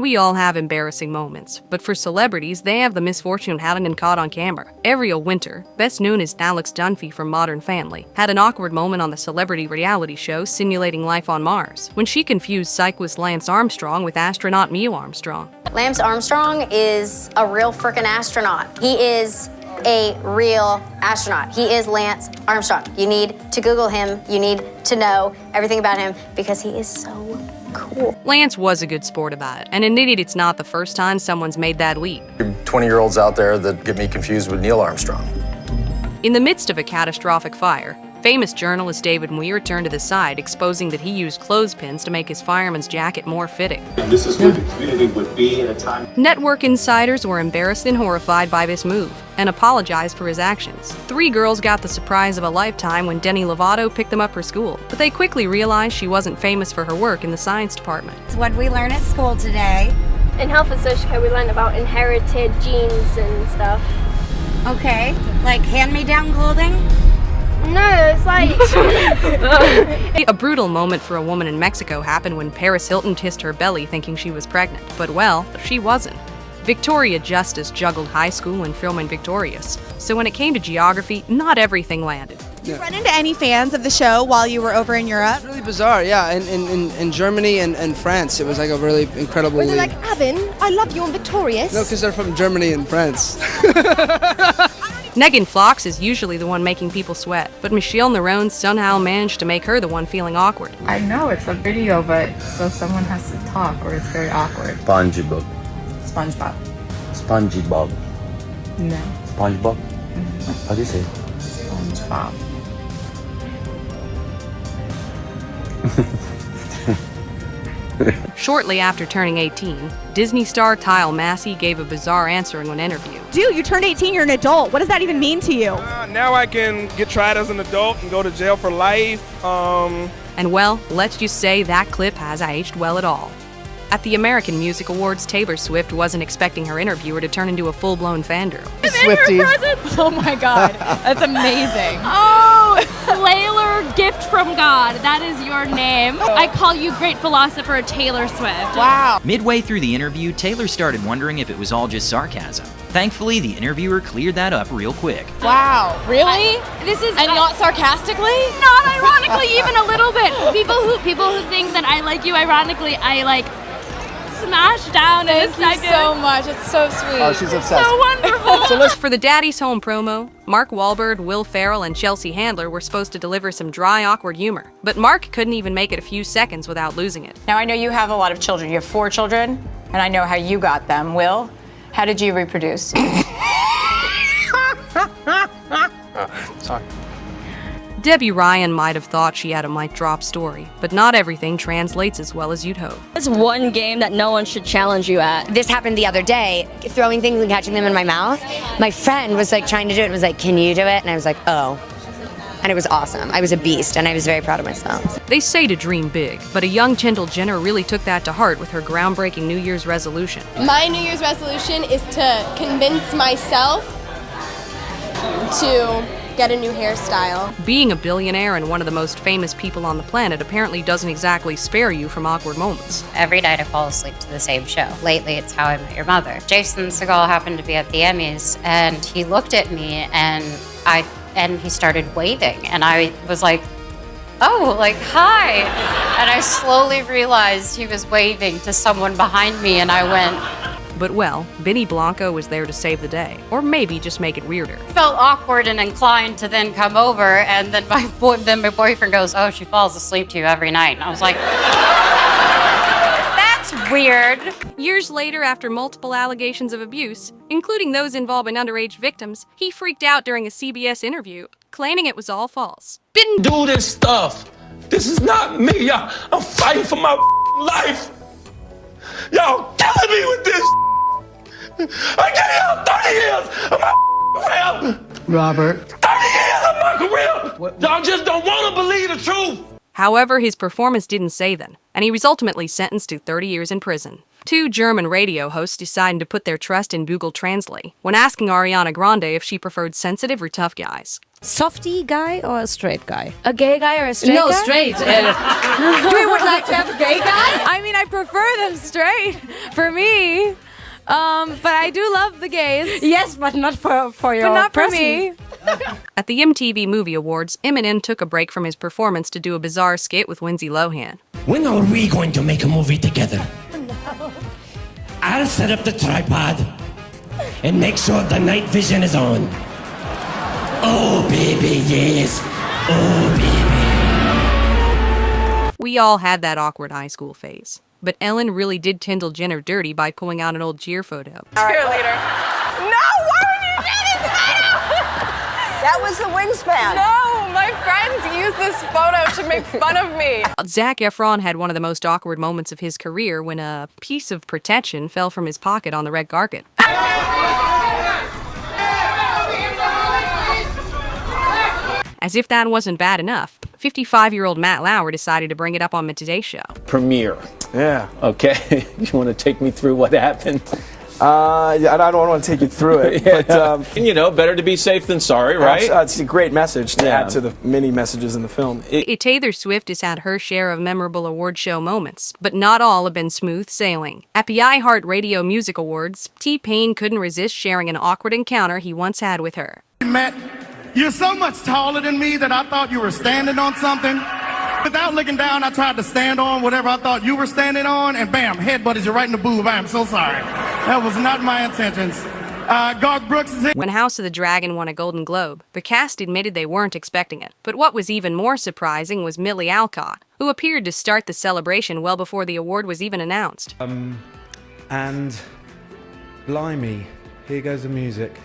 We all have embarrassing moments, but for celebrities, they have the misfortune of having been caught on camera. Ariel Winter, best known as Alex Dunphy from Modern Family, had an awkward moment on the celebrity reality show Simulating Life on Mars, when she confused cyclist Lance Armstrong with astronaut Neil Armstrong. Lance Armstrong is a real frickin' astronaut. He is a real astronaut. He is Lance Armstrong. You need to Google him. You need to know everything about him because he is so cool. Lance was a good sport about it, and admitted it's not the first time someone's made that leap. 20-year-olds out there that get me confused with Neil Armstrong. In the midst of a catastrophic fire, famous journalist David Muir turned to the side, exposing that he used clothespins to make his fireman's jacket more fitting. And this is where the community would be at a time. Network insiders were embarrassed and horrified by this move, and apologized for his actions. 3 girls got the surprise of a lifetime when Demi Lovato picked them up for school, but they quickly realized she wasn't famous for her work in the science department. It's what we learn at school today. In health and social care, we learn about inherited genes and stuff. Okay, like hand-me-down clothing? No, it's like... A brutal moment for a woman in Mexico happened when Paris Hilton kissed her belly thinking she was pregnant. But well, she wasn't. Victoria Justice juggled high school and filming Victorious, so when it came to geography, not everything landed. Did you run into any fans of the show while you were over in Europe? It's really bizarre, yeah. In Germany and France, it was like a really incredible Were they like, Avin, I love you on Victorious? No, because they're from Germany and France. Megan Fox is usually the one making people sweat, but Michelle Nerone somehow managed to make her the one feeling awkward. I know it's a video, but so someone has to talk or it's very awkward. SpongeBob. SpongeBob. SpongeBob. No. SpongeBob? How do you say it? SpongeBob. Shortly after turning 18, Disney star Kyle Massey gave a bizarre answer in an interview. Dude, you turned 18, you're an adult. What does that even mean to you? Now I can get tried as an adult and go to jail for life. And well, let's just say that clip hasn't aged well at all. At the American Music Awards, Taylor Swift wasn't expecting her interviewer to turn into a full-blown fangirl. Swiftie. Oh my god, that's amazing. Oh, Slayer, gift from God. That is your name. I call you great philosopher Taylor Swift. Wow. Midway through the interview, Taylor started wondering if it was all just sarcasm. Thankfully, the interviewer cleared that up real quick. Wow. Really? This is And not sarcastically? not ironically, even a little bit. People who think that I like you ironically, I like smash down in a second. Thank you so much. It's so sweet. Oh, she's obsessed. So wonderful. For the Daddy's Home promo, Mark Wahlberg, Will Ferrell, and Chelsea Handler were supposed to deliver some dry, awkward humor. But Mark couldn't even make it a few seconds without losing it. Now, I know you have a lot of children. You have 4 children, and I know how you got them. Will, how did you reproduce? Sorry. Debbie Ryan might have thought she had a mic drop story, but not everything translates as well as you'd hope. There's one game that no one should challenge you at. This happened the other day, throwing things and catching them in my mouth. My friend was like trying to do it and was like, can you do it? And I was like, oh. And it was awesome. I was a beast and I was very proud of myself. They say to dream big, but a young Kendall Jenner really took that to heart with her groundbreaking New Year's resolution. My New Year's resolution is to convince myself to get a new hairstyle. Being a billionaire and one of the most famous people on the planet apparently doesn't exactly spare you from awkward moments. Every night I fall asleep to the same show. Lately, it's How I Met Your Mother. Jason Segel happened to be at the Emmys, and he looked at me, and he started waving, and I was like, oh, like, hi. And I slowly realized he was waving to someone behind me, and I went... But well, Benny Blanco was there to save the day, or maybe just make it weirder. I felt awkward and inclined to then come over, and then my boyfriend goes, oh, she falls asleep to you every night. And I was like, that's weird. Years later, after multiple allegations of abuse, including those involving underage victims, he freaked out during a CBS interview, claiming it was all false. Didn't do this stuff. This is not me. I'm fighting for my life. Y'all killing me with this. I gave y'all 30 years of my career. Robert. 30 years of my career. Y'all just don't want to believe the truth. However, his performance didn't save them, and he was ultimately sentenced to 30 years in prison. Two German radio hosts decided to put their trust in Google Translate when asking Ariana Grande if she preferred sensitive or tough guys. Softy guy or a straight guy? A gay guy or a straight guy? No, straight. We would like to have a gay guy? I mean, I prefer them straight for me. But I do love the gays. Yes, but not for your But not for person. me. At the MTV Movie Awards, Eminem took a break from his performance to do a bizarre skit with Lindsay Lohan. When are we going to make a movie together? I'll set up the tripod and make sure the night vision is on. Oh, baby, yes. Oh, baby. We all had that awkward high school phase. But Ellen really did Kendall Jenner dirty by pulling out an old cheer photo. Cheerleader. No, why would you do this photo? That was the wingspan. No, my friends used this photo to make fun of me. Zac Efron had one of the most awkward moments of his career when a piece of protection fell from his pocket on the red carpet. As if that wasn't bad enough, 55-year-old Matt Lauer decided to bring it up on the Today Show. Premiere. Yeah. Okay. You want to take me through what happened? I don't want to take you through it, but you know, better to be safe than sorry, right? It's a great message to add to the many messages in the film. Taylor Swift has had her share of memorable award show moments, but not all have been smooth sailing. At the iHeartRadio Music Awards, T-Pain couldn't resist sharing an awkward encounter he once had with her. Matt, you're so much taller than me that I thought you were standing on something. Without looking down, I tried to stand on whatever I thought you were standing on, and bam, head butted you right in the boob. I am so sorry. That was not my intentions. Garth Brooks is here. When House of the Dragon won a Golden Globe, the cast admitted they weren't expecting it. But what was even more surprising was Millie Alcott, who appeared to start the celebration well before the award was even announced. And blimey, here goes the music.